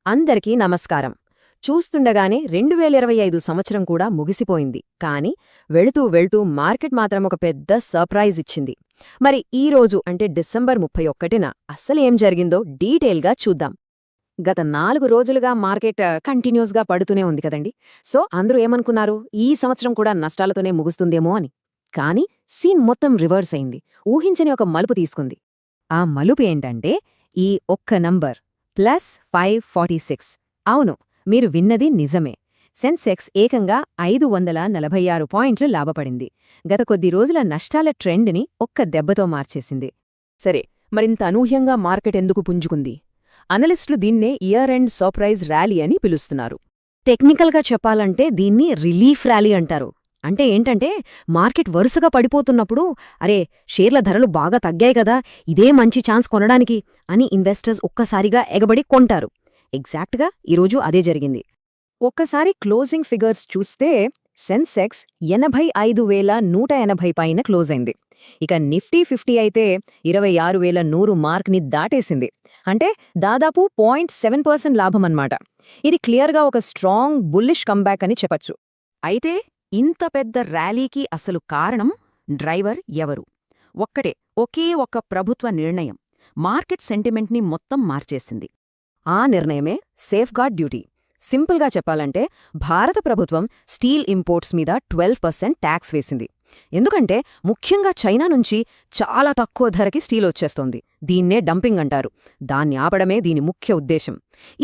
అందరికీ నమస్కారం. చూస్తుండగానే 2025 సంవత్సరం కూడా ముగిసిపోయింది. కానీ వెళుతూ వెళ్తూ మార్కెట్ మాత్రం ఒక పెద్ద సర్ప్రైజ్ ఇచ్చింది. మరి ఈ రోజు అంటే డిసెంబర్ 31న అస్సలేం జరిగిందో డీటెయిల్గా చూద్దాం. గత 4 రోజులుగా మార్కెట్ కంటిన్యూస్గా పడుతూనే ఉంది కదండి. సో అందరూ ఏమనుకున్నారు, ఈ సంవత్సరం కూడా నష్టాలతోనే ముగుస్తుందేమో అని. కానీ సీన్ మొత్తం రివర్స్ అయింది. ఊహించని ఒక మలుపు తీసుకుంది. ఆ మలుపు ఏంటంటే ఈ ఒక్క నంబర్ +546. అవును, మీరు విన్నది నిజమే. సెన్సెక్స్ ఏకంగా 546 పాయింట్లు లాభపడింది. గత కొద్ది రోజుల నష్టాల ట్రెండ్ని ఒక్క దెబ్బతో మార్చేసింది. సరే, మరింత అనూహ్యంగా మార్కెట్ ఎందుకు పుంజుకుంది? అనలిస్టులు దీన్నే ఇయర్ ఎండ్ సర్ప్రైజ్ ర్యాలీ అని పిలుస్తున్నారు. టెక్నికల్గా చెప్పాలంటే దీన్ని రిలీఫ్ ర్యాలీ అంటారు. అంటే ఏంటంటే మార్కెట్ వరుసగా పడిపోతున్నప్పుడు అరే, షేర్ల ధరలు బాగా తగ్గాయి కదా, ఇదే మంచి ఛాన్స్ కొనడానికి అని ఇన్వెస్టర్స్ ఒక్కసారిగా ఎగబడి కొంటారు. ఎగ్జాక్ట్గా ఈరోజు అదే జరిగింది. ఒక్కసారి క్లోజింగ్ ఫిగర్స్ చూస్తే సెన్సెక్స్ 85,180 పైన క్లోజ్ అయింది. ఇక నిఫ్టీ 50 అయితే 26,100 మార్క్ని దాటేసింది. అంటే దాదాపు 0.7% లాభమన్నమాట. ఇది క్లియర్గా ఒక స్ట్రాంగ్ బుల్లిష్ కంబ్యాక్ అని చెప్పచ్చు. అయితే ఇంత పెద్ద ర్యాలీకి అసలు కారణం, డ్రైవర్ ఎవరు? ఒకే ఒక్క ప్రభుత్వ నిర్ణయం మార్కెట్ సెంటిమెంట్ని మొత్తం మార్చేసింది. ఆ నిర్ణయమే సేఫ్గార్డ్ డ్యూటీ. సింపుల్గా చెప్పాలంటే భారత ప్రభుత్వం స్టీల్ ఇంపోర్ట్స్ మీద 12% ట్యాక్స్ వేసింది. ఎందుకంటే ముఖ్యంగా చైనా నుంచి చాలా తక్కువ ధరకి స్టీల్ వచ్చేస్తోంది. దీన్నే డంపింగ్ అంటారు. దాన్ని ఆపడమే దీని ముఖ్య ఉద్దేశం.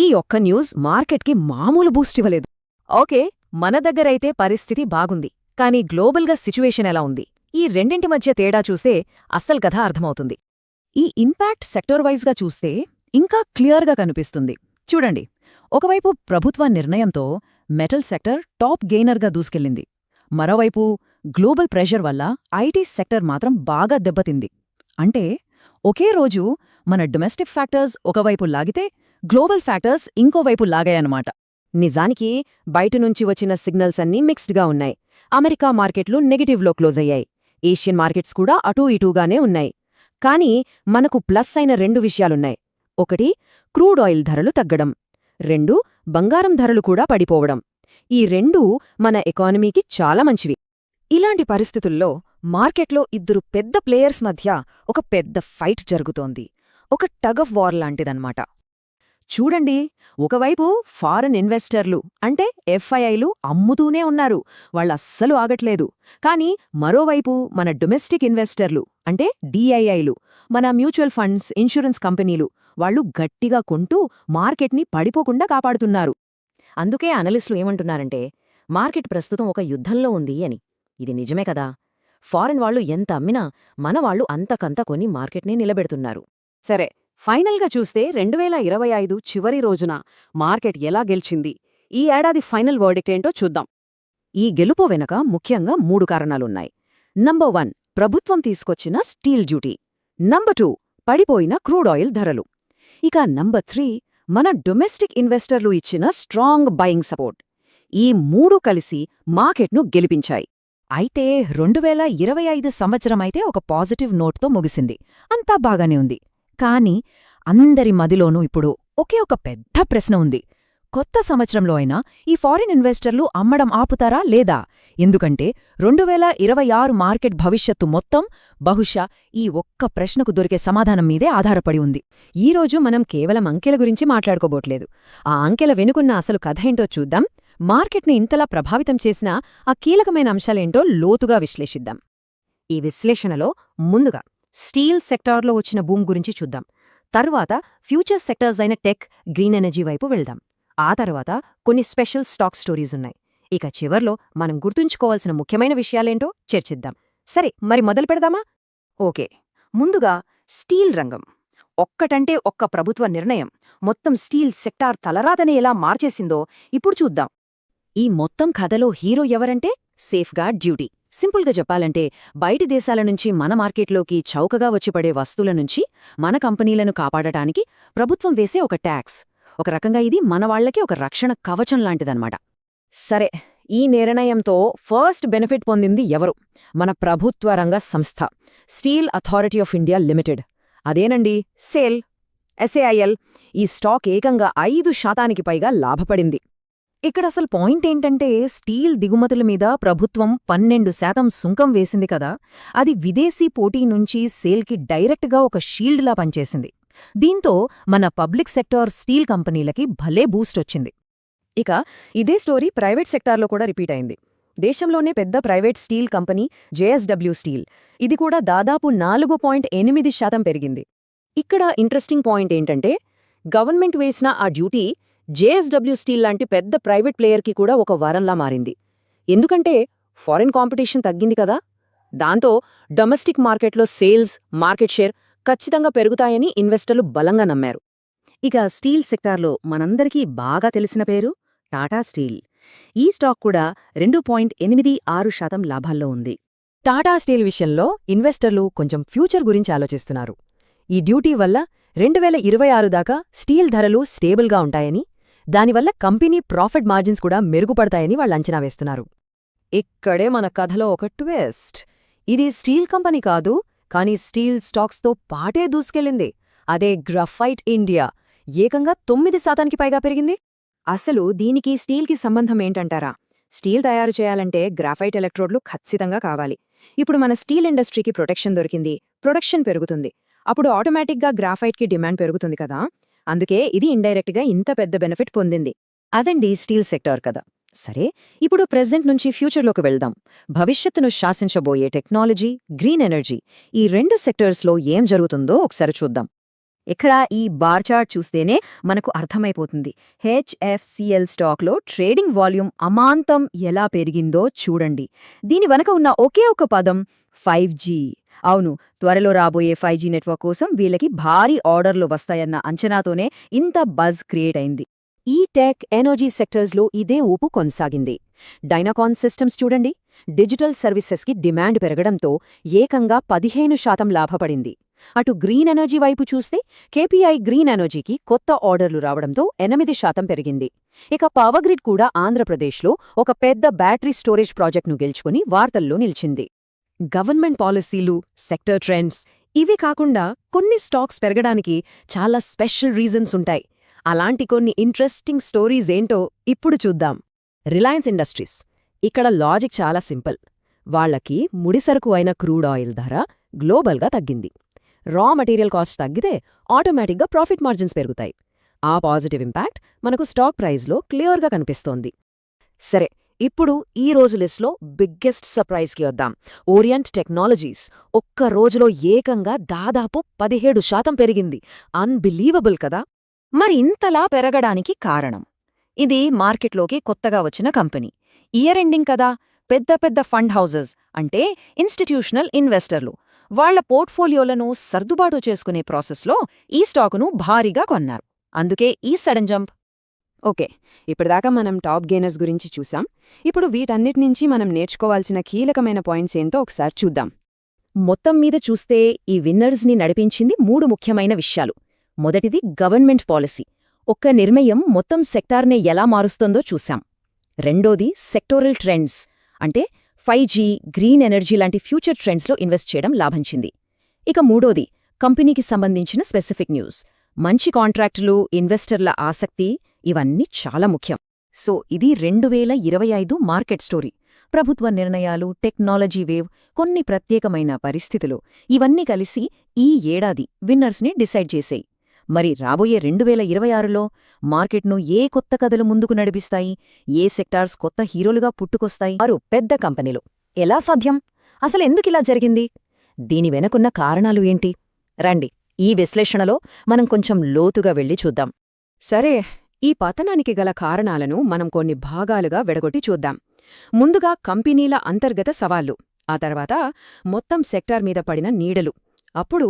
ఈ ఒక్క న్యూస్ మార్కెట్కి మామూలు బూస్ట్ ఇవ్వలేదు. ఓకే, మన దగ్గరైతే పరిస్థితి బాగుంది. కానీ గ్లోబల్గా సిచ్యువేషన్ ఎలా ఉంది? ఈ రెండింటి మధ్య తేడా చూస్తే అస్సలు కథ అర్థమవుతుంది. ఈ ఇంపాక్ట్ సెక్టర్ వైజ్గా చూస్తే ఇంకా క్లియర్గా కనిపిస్తుంది. చూడండి, ఒకవైపు ప్రభుత్వ నిర్ణయంతో మెటల్ సెక్టర్ టాప్ గెయినర్గా దూసుకెళ్లింది. మరోవైపు గ్లోబల్ ప్రెషర్ వల్ల ఐటీ సెక్టర్ మాత్రం బాగా దెబ్బతింది. అంటే ఒకే రోజు మన డొమెస్టిక్ ఫ్యాక్టర్స్ ఒకవైపు లాగితే గ్లోబల్ ఫ్యాక్టర్స్ ఇంకోవైపు లాగాయన్నమాట. నిజానికి బయటనుంచి వచ్చిన సిగ్నల్స్ అన్నీ మిక్స్డ్గా ఉన్నాయి. అమెరికా మార్కెట్లు నెగటివ్లో క్లోజ్ అయ్యాయి. ఏషియన్ మార్కెట్స్ కూడా అటూ ఇటూగానే ఉన్నాయి. కానీ మనకు ప్లస్ అయిన 2 విషయాలున్నాయి. ఒకటి, క్రూడ్ ఆయిల్ ధరలు తగ్గడం. 2, బంగారం ధరలు కూడా పడిపోవడం. ఈ 2 మన ఎకానమీకి చాలా మంచివి. ఇలాంటి పరిస్థితుల్లో మార్కెట్లో ఇద్దరు పెద్ద ప్లేయర్స్ మధ్య ఒక పెద్ద ఫైట్ జరుగుతోంది. ఒక టగ్ ఆఫ్ వార్ లాంటిదన్నమాట. చూడండి, ఒకవైపు ఫారెన్ ఇన్వెస్టర్లు అంటే ఎఫ్ఐఐలు అమ్ముతూనే ఉన్నారు, వాళ్ళస్సలు ఆగట్లేదు. కానీ మరోవైపు మన డొమెస్టిక్ ఇన్వెస్టర్లు అంటే డిఐఐలు, మన మ్యూచువల్ ఫండ్స్, ఇన్సూరెన్స్ కంపెనీలు, వాళ్ళు గట్టిగా కొంటూ మార్కెట్ని పడిపోకుండా కాపాడుతున్నారు. అందుకే అనలిస్టులు ఏమంటున్నారంటే మార్కెట్ ప్రస్తుతం ఒక యుద్ధంలో ఉంది అని. ఇది నిజమే కదా. ఫారెన్ వాళ్ళు ఎంత అమ్మినా మనవాళ్లు అంతకంత కొని మార్కెట్ని నిలబెడుతున్నారు. సరే, ఫైనల్గా చూస్తే 2025 చివరి రోజున మార్కెట్ ఎలా గెలిచింది, ఈ ఏడాది ఫైనల్ వర్డిక్ట్ ఏంటో చూద్దాం. ఈ గెలుపు వెనక ముఖ్యంగా 3 కారణాలున్నాయి. నంబర్ 1, ప్రభుత్వం తీసుకొచ్చిన స్టీల్ డ్యూటీ. నంబర్ 2, పడిపోయిన క్రూడ్ ఆయిల్ ధరలు. ఇక నంబర్ 3, మన డొమెస్టిక్ ఇన్వెస్టర్లు ఇచ్చిన స్ట్రాంగ్ బయింగ్ సపోర్ట్. ఈ 3 కలిసి మార్కెట్ను గెలిపించాయి. అయితే 2025 సంవత్సరమైతే ఒక పాజిటివ్ నోట్తో ముగిసింది. అంతా బాగానే ఉంది. కానీ అందరి మదిలోనూ ఇప్పుడు ఒకే ఒక పెద్ద ప్రశ్న ఉంది. కొత్త సంవత్సరంలో అయినా ఈ ఫారిన్ ఇన్వెస్టర్లు అమ్మడం ఆపుతారా లేదా? ఎందుకంటే 2026 మార్కెట్ భవిష్యత్తు మొత్తం బహుశా ఈ ఒక్క ప్రశ్నకు దొరికే సమాధానం మీదే ఆధారపడి ఉంది. ఈరోజు మనం కేవలం అంకెల గురించి మాట్లాడుకోబోట్లేదు. ఆ అంకెల వెనుకున్న అసలు కథ ఏంటో చూద్దాం. మార్కెట్ను ఇంతలా ప్రభావితం చేసిన ఆ కీలకమైన అంశాలేంటో లోతుగా విశ్లేషిద్దాం. ఈ విశ్లేషణలో ముందుగా స్టీల్ సెక్టార్లో వచ్చిన బూమ్ గురించి చూద్దాం. తర్వాత ఫ్యూచర్ సెక్టర్స్ అయిన టెక్, గ్రీన్ ఎనర్జీ వైపు వెళ్దాం. ఆ తర్వాత కొన్ని స్పెషల్ స్టాక్ స్టోరీస్ ఉన్నాయి. ఇక చివర్లో మనం గుర్తుంచుకోవాల్సిన ముఖ్యమైన విషయాలేంటో చర్చిద్దాం. సరే, మరి మొదలు పెడదామా? ఓకే, ముందుగా స్టీల్ రంగం. ఒక్కటంటే ఒక్క ప్రభుత్వ నిర్ణయం మొత్తం స్టీల్ సెక్టార్ తలరాతని ఎలా మార్చేసిందో ఇప్పుడు చూద్దాం. ఈ మొత్తం కథలో హీరో ఎవరంటే సేఫ్గార్డ్ డ్యూటీ. సింపుల్గా చెప్పాలంటే బయటి దేశాల నుంచి మన మార్కెట్లోకి చౌకగా వచ్చిపడే వస్తువుల నుంచి మన కంపెనీలను కాపాడటానికి ప్రభుత్వం వేసే ఒక ట్యాక్స్. ఒక రకంగా ఇది మనవాళ్లకి ఒక రక్షణ కవచం లాంటిదన్నమాట. సరే, ఈ నిర్ణయంతో ఫస్ట్ బెనిఫిట్ పొందింది ఎవరు? మన ప్రభుత్వ రంగ సంస్థ steel authority of India limited. అదేనండి, సేల్. SAIL ఈ స్టాక్ ఏకంగా 5% పైగా లాభపడింది. ఇక్కడ అసలు పాయింట్ ఏంటంటే స్టీల్ దిగుమతుల మీద ప్రభుత్వం 12% సుంకం వేసింది కదా, అది విదేశీ పోటీ నుంచి సేల్కి డైరెక్ట్గా ఒక షీల్డ్లా పనిచేసింది. దీంతో మన పబ్లిక్ సెక్టార్ స్టీల్ కంపెనీలకి భలే బూస్ట్ వచ్చింది. ఇక ఇదే స్టోరీ ప్రైవేట్ సెక్టార్లో కూడా రిపీట్ అయింది. దేశంలోనే పెద్ద private steel company JSW steel, ఇది కూడా దాదాపు 4.8% పెరిగింది. ఇక్కడ ఇంట్రెస్టింగ్ పాయింట్ ఏంటంటే గవర్నమెంట్ వేసిన ఆ డ్యూటీ JSW స్టీల్ లాంటి పెద్ద ప్రైవేట్ ప్లేయర్కి కూడా ఒక వరంలా మారింది. ఎందుకంటే ఫారిన్ కాంపిటీషన్ తగ్గింది కదా, దాంతో డొమెస్టిక్ మార్కెట్లో సేల్స్, మార్కెట్ షేర్ ఖచ్చితంగా పెరుగుతాయని ఇన్వెస్టర్లు బలంగా నమ్మారు. ఇక స్టీల్ సెక్టార్లో మనందరికీ బాగా తెలిసిన పేరు టాటా స్టీల్. ఈ స్టాక్ కూడా 2.86% లాభాల్లో ఉంది. టాటా స్టీల్ విషయంలో ఇన్వెస్టర్లు కొంచెం ఫ్యూచర్ గురించి ఆలోచిస్తున్నారు. ఈ డ్యూటీ వల్ల 2026 దాకా స్టీల్ ధరలు స్టేబుల్గా ఉంటాయని, దానివల్ల కంపెనీ ప్రాఫిట్ మార్జిన్స్ కూడా మెరుగుపడతాయని వాళ్ళు అంచనా వేస్తున్నారు. ఇక్కడే మన కథలో ఒక ట్విస్ట్. ఇది స్టీల్ కంపెనీ కాదు, కానీ స్టీల్ స్టాక్స్తో పాటే దూసుకెళ్ళింది. అదే గ్రాఫైట్ ఇండియా, ఏకంగా 9% పైగా పెరిగింది. అసలు దీనికి స్టీల్కి సంబంధం ఏంటంటారా? స్టీల్ తయారు చేయాలంటే గ్రాఫైట్ ఎలక్ట్రోడ్లు ఖచ్చితంగా కావాలి. ఇప్పుడు మన స్టీల్ ఇండస్ట్రీకి ప్రొటెక్షన్ దొరికింది, ప్రొడక్షన్ పెరుగుతుంది, అప్పుడు ఆటోమేటిక్గా గ్రాఫైట్కి డిమాండ్ పెరుగుతుంది కదా. అందుకే ఇది ఇండైరెక్ట్గా ఇంత పెద్ద బెనిఫిట్ పొందింది. అదండి స్టీల్ సెక్టార్ కదా. సరే, ఇప్పుడు ప్రెజెంట్ నుంచి ఫ్యూచర్లోకి వెళ్దాం. భవిష్యత్తును శాసించబోయే టెక్నాలజీ, గ్రీన్ ఎనర్జీ, ఈ 2 సెక్టర్స్లో ఏం జరుగుతుందో ఒకసారి చూద్దాం. ఇక్కడ ఈ బార్ చార్ట్ చూస్తేనే మనకు అర్థమైపోతుంది. HFCL స్టాక్లో ట్రేడింగ్ వాల్యూమ్ అమాంతం ఎలా పెరిగిందో చూడండి. దీని వెనక ఉన్న ఒకే ఒక పదం 5G. అవును, త్వరలో రాబోయే 5G నెట్వర్క్ కోసం వీళ్ళకి భారీ ఆర్డర్లు వస్తాయన్న అంచనాతోనే ఇంత బజ్ క్రియేట్ అయింది. ఈ టెక్, ఎనర్జీ సెక్టర్స్లో ఇదే ఊపు కొనసాగింది. డైనాకాన్ సిస్టమ్స్ చూడండి, డిజిటల్ సర్వీసెస్కి డిమాండ్ పెరగడంతో ఏకంగా 15% లాభపడింది. అటు గ్రీన్ ఎనర్జీ వైపు చూస్తే KPI గ్రీన్ ఎనర్జీకి కొత్త ఆర్డర్లు రావడంతో 8% పెరిగింది. ఇక పవర్ గ్రిడ్ కూడా ఆంధ్రప్రదేశ్లో ఒక పెద్ద బ్యాటరీ స్టోరేజ్ ప్రాజెక్టును గెలుచుకుని వార్తల్లో నిలిచింది. గవర్నమెంట్ పాలసీలు, సెక్టర్ ట్రెండ్స్, ఇవి కాకుండా కొన్ని స్టాక్స్ పెరగడానికి చాలా స్పెషల్ రీజన్స్ ఉంటాయి. అలాంటి కొన్ని ఇంట్రెస్టింగ్ స్టోరీస్ ఏంటో ఇప్పుడు చూద్దాం. రిలయన్స్ ఇండస్ట్రీస్, ఇక్కడ లాజిక్ చాలా సింపుల్. వాళ్లకి ముడిసరుకు అయిన క్రూడ్ ఆయిల్ ధర గ్లోబల్గా తగ్గింది. రా మెటీరియల్ కాస్ట్ తగ్గితే ఆటోమేటిక్గా ప్రాఫిట్ మార్జిన్స్ పెరుగుతాయి. ఆ పాజిటివ్ ఇంపాక్ట్ మనకు స్టాక్ ప్రైస్లో క్లియర్గా కనిపిస్తోంది. సరే, ఇప్పుడు ఈ రోజు లిస్ట్లో బిగ్గెస్ట్ సర్ప్రైజ్కి వద్దాం. ఓరియంట్ టెక్నాలజీస్ ఒక్క రోజులో ఏకంగా దాదాపు 17% పెరిగింది. అన్బిలీవబుల్ కదా. మరి ఇంతలా పెరగడానికి కారణం? ఇది మార్కెట్లోకి కొత్తగా వచ్చిన కంపెనీ. ఇయర్ ఎండింగ్ కదా, పెద్ద పెద్ద ఫండ్ హౌజెస్ అంటే ఇన్స్టిట్యూషనల్ ఇన్వెస్టర్లు వాళ్ల పోర్ట్ఫోలియోలను సర్దుబాటు చేసుకునే ప్రాసెస్లో ఈ స్టాకును భారీగా కొన్నారు. అందుకే ఈ సడన్ జంప్. ఓకే, ఇప్పటిదాకా మనం టాప్ గెయినర్స్ గురించి చూసాం. ఇప్పుడు వీటన్నిటినుంచి మనం నేర్చుకోవాల్సిన కీలకమైన పాయింట్స్ ఏంటో ఒకసారి చూద్దాం. మొత్తం మీద చూస్తే ఈ విన్నర్స్ని నడిపించింది 3 ముఖ్యమైన విషయాలు. మొదటిది గవర్నమెంట్ పాలసీ, ఒక్క నిర్ణయం మొత్తం సెక్టార్నే ఎలా మారుస్తుందో చూశాం. రెండోది సెక్టోరల్ ట్రెండ్స్, అంటే 5G, గ్రీన్ ఎనర్జీ లాంటి ఫ్యూచర్ ట్రెండ్స్లో ఇన్వెస్ట్ చేయడం లాభించింది. ఇక మూడోది కంపెనీకి సంబంధించిన స్పెసిఫిక్ న్యూస్, మంచి కాంట్రాక్టులు, ఇన్వెస్టర్ల ఆసక్తి, ఇవన్నీ చాలా ముఖ్యం. సో ఇది 2025 మార్కెట్ స్టోరీ. ప్రభుత్వ నిర్ణయాలు, టెక్నాలజీ వేవ్, కొన్ని ప్రత్యేకమైన పరిస్థితులు, ఇవన్నీ కలిసి ఈ ఏడాది విన్నర్స్ని డిసైడ్ చేసేయి. మరి రాబోయే 2026లో మార్కెట్ను ఏ కొత్త కథలు ముందుకు నడిపిస్తాయి, ఏ సెక్టార్స్ కొత్త హీరోలుగా పుట్టుకొస్తాయి? వారు పెద్ద కంపెనీలు ఎలా సాధ్యం? అసలెందుకిలా జరిగింది? దీని వెనకున్న కారణాలు ఏంటి? రండి, ఈ విశ్లేషణలో మనం కొంచెం లోతుగా వెళ్ళి చూద్దాం. సరే, ఈ పతనానికి గల కారణాలను మనం కొన్ని భాగాలుగా విడగొట్టి చూద్దాం. ముందుగా కంపెనీల అంతర్గత సవాళ్లు, ఆ తర్వాత మొత్తం సెక్టార్ మీద పడిన నీడలు, అప్పుడు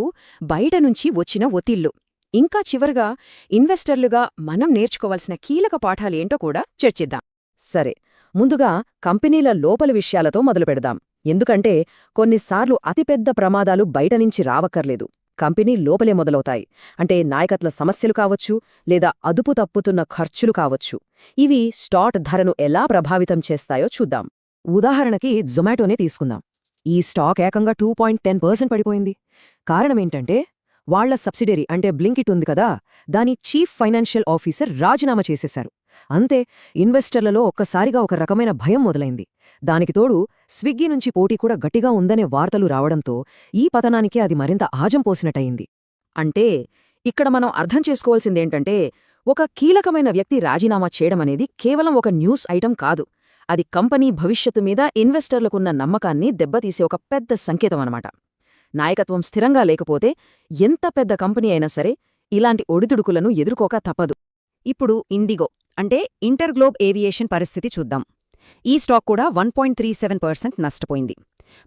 బయటనుంచి వచ్చిన ఒత్తిళ్లు, ఇంకా చివరగా ఇన్వెస్టర్లుగా మనం నేర్చుకోవాల్సిన కీలక పాఠాలేంటో కూడా చర్చిద్దాం. సరే, ముందుగా కంపెనీల లోపలి విషయాలతో మొదలుపెడదాం. ఎందుకంటే కొన్నిసార్లు అతిపెద్ద ప్రమాదాలు బయటనుంచి రావక్కర్లేదు, కంపెనీ లోపలే మొదలవుతాయి. అంటే నాయకత్వ సమస్యలు కావచ్చు, లేదా అదుపు తప్పుతున్న ఖర్చులు కావచ్చు. ఇవి స్టాక్ ధరను ఎలా ప్రభావితం చేస్తాయో చూద్దాం. ఉదాహరణకి జొమాటోనే తీసుకుందాం. ఈ స్టాక్ ఏకంగా 2.10% పడిపోయింది. కారణమేంటంటే వాళ్ల సబ్సిడరీ అంటే బ్లింకిట్ ఉంది కదా, దాని చీఫ్ ఫైనాన్షియల్ ఆఫీసర్ రాజీనామా చేసేశారు. అంతే, ఇన్వెస్టర్లలో ఒక్కసారిగా ఒక రకమైన భయం మొదలైంది. దానికి తోడు స్విగ్గీ నుంచి పోటీ కూడా గట్టిగా ఉందనే వార్తలు రావడంతో ఈ పతనానికి అది మరింత ఆజం పోసినట్టయింది. అంటే ఇక్కడ మనం అర్థం చేసుకోవాల్సిందేంటంటే, ఒక కీలకమైన వ్యక్తి రాజీనామా చేయడమనేది కేవలం ఒక న్యూస్ ఐటం కాదు. అది కంపెనీ భవిష్యత్తు మీద ఇన్వెస్టర్లకున్న నమ్మకాన్ని దెబ్బతీసే ఒక పెద్ద సంకేతమన్నమాట. నాయకత్వం స్థిరంగా లేకపోతే ఎంత పెద్ద కంపెనీ అయినా సరే ఇలాంటి ఒడిదుడుకులను ఎదుర్కోక తప్పదు. ఇప్పుడు ఇండిగో అంటే ఇంటర్గ్లోబ్ ఏవియేషన్ పరిస్థితి చూద్దాం. ఈ స్టాక్ కూడా 1.37% నష్టపోయింది.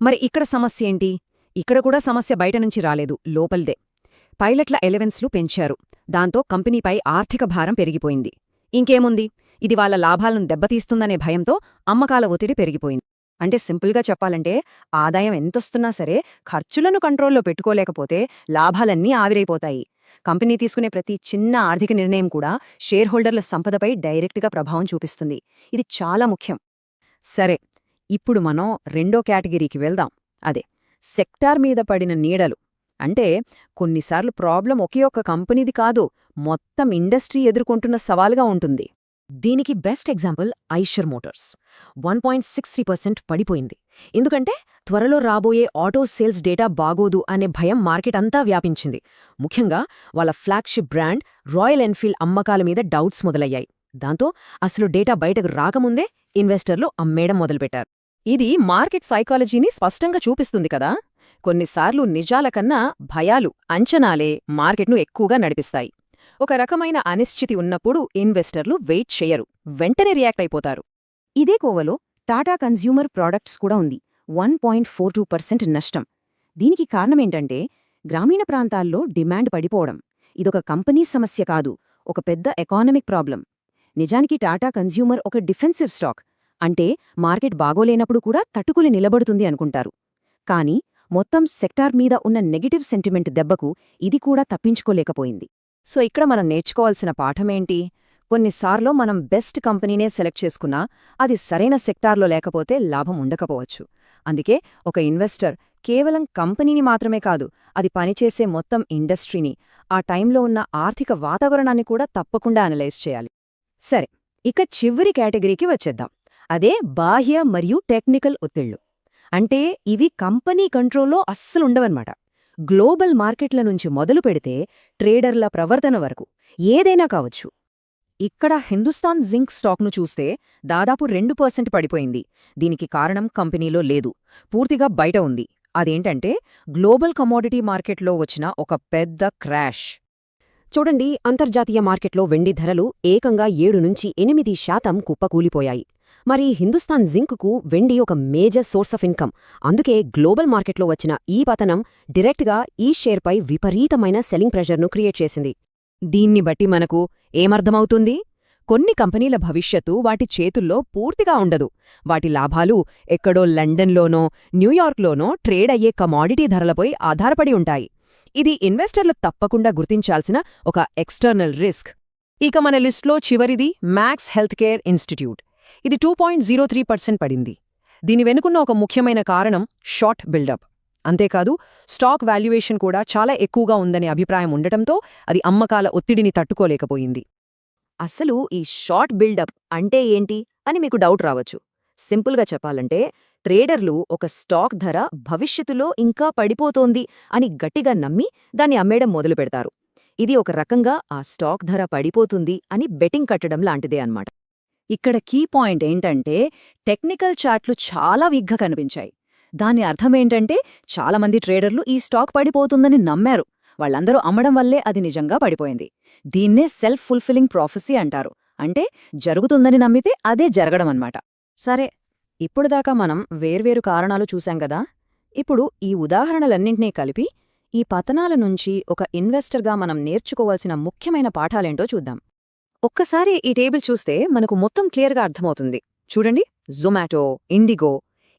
మరి ఇక్కడ సమస్య ఏంటి? ఇక్కడ కూడా సమస్య బయట నుంచి రాలేదు, లోపల్దే. పైలట్ల ఎలవెన్స్లు పెంచారు. దాంతో కంపెనీపై ఆర్థిక భారం పెరిగిపోయింది. ఇంకేముంది, ఇది వాళ్ళ లాభాలను దెబ్బతీస్తుందనే భయంతో అమ్మకాల ఒత్తిడి పెరిగిపోయింది. అంటే సింపుల్గా చెప్పాలంటే, ఆదాయం ఎంతొస్తున్నా సరే ఖర్చులను కంట్రోల్లో పెట్టుకోలేకపోతే లాభాలన్నీ ఆవిరైపోతాయి. కంపెనీ తీసుకునే ప్రతి చిన్న ఆర్థిక నిర్ణయం కూడా షేర్ హోల్డర్ల సంపదపై డైరెక్ట్గా ప్రభావం చూపిస్తుంది. ఇది చాలా ముఖ్యం. సరే, ఇప్పుడు మనం రెండో కేటగిరీకి వెళ్దాం. అదే సెక్టార్ మీద పడిన నీడలు. అంటే కొన్నిసార్లు ప్రాబ్లం ఒకే ఒక్క కంపెనీది కాదు, మొత్తం ఇండస్ట్రీ ఎదుర్కొంటున్న సవాల్గా ఉంటుంది. దీనికి బెస్ట్ ఎగ్జాంపుల్ ఐషర్ మోటార్స్. 1.63% పడిపోయింది. ఎందుకంటే త్వరలో రాబోయే ఆటో సేల్స్ డేటా బాగోదు అనే భయం మార్కెట్ అంతా వ్యాపించింది. ముఖ్యంగా వాళ్ళ ఫ్లాగ్షిప్ బ్రాండ్ రాయల్ ఎన్ఫీల్డ్ అమ్మకాల మీద డౌట్స్ మొదలయ్యాయి. దాంతో అసలు డేటా బయటకు రాకముందే ఇన్వెస్టర్లు అమ్మేయడం మొదలుపెట్టారు. ఇది మార్కెట్ సైకాలజీని స్పష్టంగా చూపిస్తుంది కదా. కొన్నిసార్లు నిజాల కన్నా భయాలు, అంచనాలే మార్కెట్ను ఎక్కువగా నడిపిస్తాయి. ఒక రకమైన అనిశ్చితి ఉన్నప్పుడు ఇన్వెస్టర్లు వెయిట్ చెయ్యరు, వెంటనే రియాక్ట్ అయిపోతారు. ఇదే కోవలో టాటా కన్స్యూమర్ ప్రాడక్ట్స్ కూడా ఉంది. 1.42% నష్టం. దీనికి కారణమేంటంటే గ్రామీణ ప్రాంతాల్లో డిమాండ్ పడిపోవడం. ఇదొక కంపెనీ సమస్య కాదు, ఒక పెద్ద ఎకానమిక్ ప్రాబ్లం. నిజానికి టాటా కన్స్యూమర్ ఒక డిఫెన్సివ్ స్టాక్. అంటే మార్కెట్ బాగోలేనప్పుడు కూడా తట్టుకుని నిలబడుతుంది అనుకుంటారు. కానీ మొత్తం సెక్టార్ మీద ఉన్న నెగటివ్ సెంటిమెంట్ దెబ్బకు ఇది కూడా తప్పించుకోలేకపోయింది. సో ఇక్కడ మనం నేర్చుకోవాల్సిన పాఠమేంటి? కొన్నిసార్లు మనం బెస్ట్ కంపెనీనే సెలెక్ట్ చేసుకున్నా అది సరైన సెక్టార్లో లేకపోతే లాభం ఉండకపోవచ్చు. అందుకే ఒక ఇన్వెస్టర్ కేవలం కంపెనీని మాత్రమే కాదు, అది పనిచేసే మొత్తం ఇండస్ట్రీని, ఆ టైంలో ఉన్న ఆర్థిక వాతావరణాన్ని కూడా తప్పకుండా అనలైజ్ చేయాలి. సరే, ఇక చివరి కేటగిరీకి వచ్చేద్దాం. అదే బాహ్య మరియు టెక్నికల్ ఒత్తిళ్లు. అంటే ఇవి కంపెనీ కంట్రోల్లో అస్సలుండవన్నమాట. గ్లోబల్ మార్కెట్ల నుంచి మొదలు పెడితే ట్రేడర్ల ప్రవర్తన వరకు ఏదైనా కావచ్చు. ఇక్కడ హిందుస్థాన్ జింక్ స్టాక్ను చూస్తే దాదాపు 2% పడిపోయింది. దీనికి కారణం కంపెనీలో లేదు, పూర్తిగా బయట ఉంది. అదేంటంటే గ్లోబల్ కమోడిటీ మార్కెట్లో వచ్చిన ఒక పెద్ద క్రాష్. చూడండి, అంతర్జాతీయ మార్కెట్లో వెండి ధరలు ఏకంగా 7-8% కుప్పకూలిపోయాయి. మరి హిందుస్థాన్ జింక్కు వెండి ఒక మేజర్ సోర్స్ ఆఫ్ ఇన్కమ్. అందుకే గ్లోబల్ మార్కెట్లో వచ్చిన ఈ పతనం డైరెక్ట్గా ఈ షేర్పై విపరీతమైన సెల్లింగ్ ప్రెషర్ను క్రియేట్ చేసింది. దీన్ని బట్టి మనకు ఏమర్థమవుతుంది? కొన్ని కంపెనీల భవిష్యత్తు వాటి చేతుల్లో పూర్తిగా ఉండదు. వాటి లాభాలు ఎక్కడో లండన్లోనో న్యూయార్క్లోనో ట్రేడ్ అయ్యే కమాడిటీ ధరలపై ఆధారపడి ఉంటాయి. ఇది ఇన్వెస్టర్లు తప్పకుండా గుర్తించాల్సిన ఒక ఎక్స్టర్నల్ రిస్క్. ఇక మన లిస్ట్లో చివరిది మ్యాక్స్ హెల్త్ కేర్ ఇన్స్టిట్యూట్. ఇది 2.03% పడింది. దీని వెనుకున్న ఒక ముఖ్యమైన కారణం షార్ట్ బిల్డప్. అంతేకాదు, స్టాక్ వాల్యుయేషన్ కూడా చాలా ఎక్కువగా ఉందనే అభిప్రాయం ఉండటంతో అది అమ్మకాల ఒత్తిడిని తట్టుకోలేకపోయింది. అసలు ఈ షార్ట్ బిల్డప్ అంటే ఏంటి అని మీకు డౌట్ రావచ్చు. సింపుల్గా చెప్పాలంటే, ట్రేడర్లు ఒక స్టాక్ ధర భవిష్యత్తులో ఇంకా పడిపోతోంది అని గట్టిగా నమ్మి దాన్ని అమ్మేయడం మొదలుపెడతారు. ఇది ఒక రకంగా ఆ స్టాక్ ధర పడిపోతుంది అని బెట్టింగ్ కట్టడం లాంటిదే అన్నమాట. ఇక్కడ కీ పాయింట్ ఏంటంటే, టెక్నికల్ చార్ట్లు చాలా వీక్గా కనిపించాయి. దాని అర్థమేంటంటే, చాలామంది ట్రేడర్లు ఈ స్టాక్ పడిపోతుందని నమ్మారు. వాళ్ళందరూ అమ్మడం వల్లే అది నిజంగా పడిపోయింది. దీన్నే సెల్ఫ్ ఫుల్ఫిల్లింగ్ ప్రాఫెసీ అంటారు. అంటే జరుగుతుందని నమ్మితే అదే జరగడమన్నమాట. సరే, ఇప్పుడుదాకా మనం వేర్వేరు కారణాలు చూశాం కదా. ఇప్పుడు ఈ ఉదాహరణలన్నింటినీ కలిపి ఈ పతనాల నుంచి ఒక ఇన్వెస్టర్గా మనం నేర్చుకోవాల్సిన ముఖ్యమైన పాఠాలేంటో చూద్దాం. ఒక్కసారి ఈ టేబుల్ చూస్తే మనకు మొత్తం క్లియర్గా అర్థమవుతుంది. చూడండి, జొమాటో, ఇండిగో,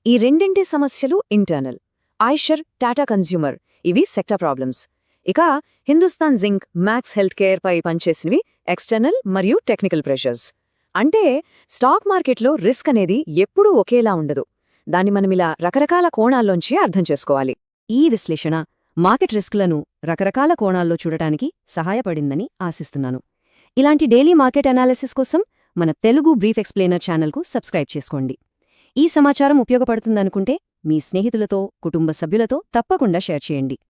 ఈ రెండింటి సమస్యలు ఇంటర్నల్. ఐషర్, టాటా కన్స్యూమర్ ఇవి సెక్టర్ ప్రాబ్లమ్స్. ఇక Hindustan zinc, Max health care పై పనిచేసినవి ఎక్స్టర్నల్ మరియు టెక్నికల్ ప్రెషర్స్. అంటే స్టాక్ మార్కెట్లో రిస్క్ అనేది ఎప్పుడూ ఒకేలా ఉండదు. దాన్ని మనమిలా రకరకాల కోణాల్లోంచి అర్థం చేసుకోవాలి. ఈ విశ్లేషణ మార్కెట్ రిస్క్లను రకరకాల కోణాల్లో చూడటానికి సహాయపడిందని ఆశిస్తున్నాను. ఇలాంటి డైలీ మార్కెట్ అనాలిసిస్ కోసం మన తెలుగు బ్రీఫ్ ఎక్స్ప్లెయినర్ ఛానల్కు సబ్స్క్రైబ్ చేసుకోండి. ఈ సమాచారం ఉపయోగపడుతుందనుకుంటే మీ స్నేహితులతో, కుటుంబ సభ్యులతో తప్పకుండా షేర్ చేయండి.